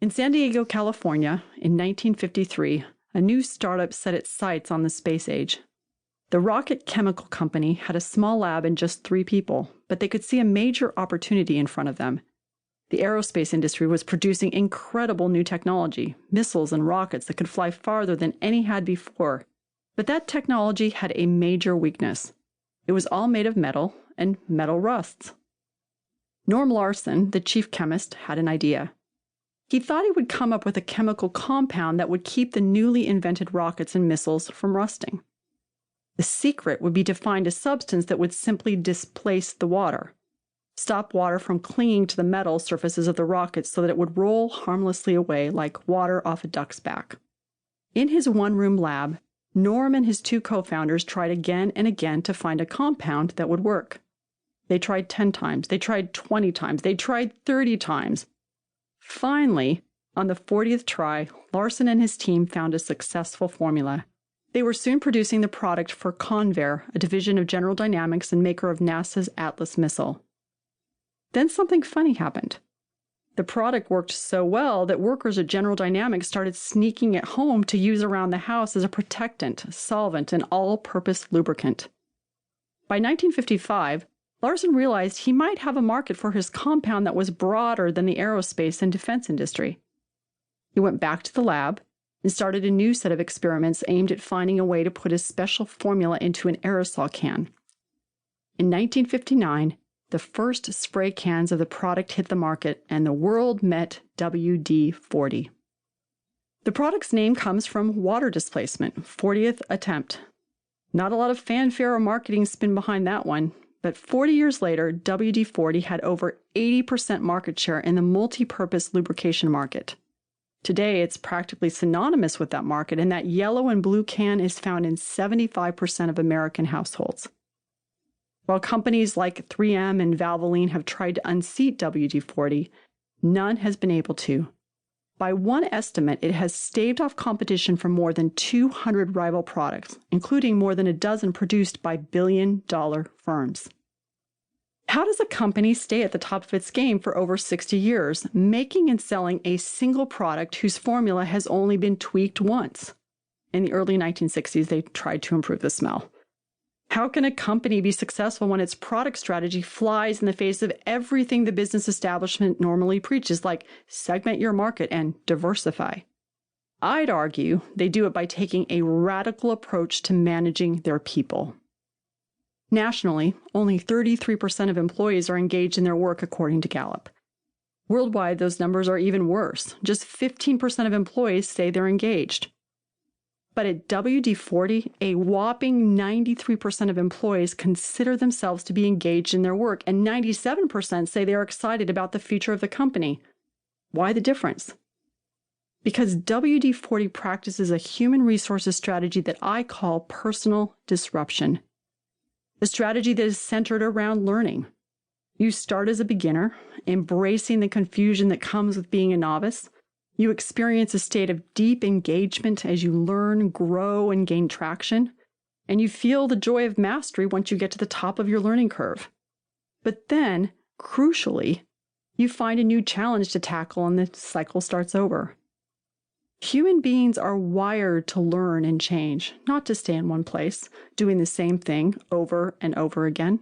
In San Diego, California, in 1953, a new startup set its sights on the space age. The Rocket Chemical Company had a small lab and just 3 people, but they could see a major opportunity in front of them. The aerospace industry was producing incredible new technology, missiles and rockets that could fly farther than any had before. But that technology had a major weakness. It was all made of metal, and metal rusts. Norm Larsen, the chief chemist, had an idea. He thought he would come up with a chemical compound that would keep the newly invented rockets and missiles from rusting. The secret would be to find a substance that would simply displace the water, stop water from clinging to the metal surfaces of the rockets so that it would roll harmlessly away like water off a duck's back. In his one-room lab, Norm and his 2 co-founders tried again and again to find a compound that would work. They tried 10 times, they tried 20 times, they tried 30 times. Finally, on the 40th try, Larsen and his team found a successful formula. They were soon producing the product for Convair, a division of General Dynamics and maker of NASA's Atlas missile. Then something funny happened. The product worked so well that workers at General Dynamics started sneaking it home to use around the house as a protectant, solvent, and all-purpose lubricant. By 1955, Larsen realized he might have a market for his compound that was broader than the aerospace and defense industry. He went back to the lab and started a new set of experiments aimed at finding a way to put his special formula into an aerosol can. In 1959, the first spray cans of the product hit the market, and the world met WD-40. The product's name comes from water displacement, 40th attempt. Not a lot of fanfare or marketing spin behind that one, but 40 years later, WD-40 had over 80% market share in the multi-purpose lubrication market. Today, it's practically synonymous with that market, and that yellow and blue can is found in 75% of American households. While companies like 3M and Valvoline have tried to unseat WD-40, none has been able to. By one estimate, it has staved off competition from more than 200 rival products, including more than a dozen produced by billion-dollar firms. How does a company stay at the top of its game for over 60 years, making and selling a single product whose formula has only been tweaked once? In the early 1960s, they tried to improve the smell. How can a company be successful when its product strategy flies in the face of everything the business establishment normally preaches, like segment your market and diversify? I'd argue they do it by taking a radical approach to managing their people. Nationally, only 33% of employees are engaged in their work, according to Gallup. Worldwide, those numbers are even worse. Just 15% of employees say they're engaged. But at WD-40, a whopping 93% of employees consider themselves to be engaged in their work, and 97% say they are excited about the future of the company. Why the difference? Because WD-40 practices a human resources strategy that I call personal disruption. A strategy that is centered around learning. You start as a beginner, embracing the confusion that comes with being a novice. You experience a state of deep engagement as you learn, grow, and gain traction. And you feel the joy of mastery once you get to the top of your learning curve. But then, crucially, you find a new challenge to tackle and the cycle starts over. Human beings are wired to learn and change, not to stay in one place, doing the same thing over and over again.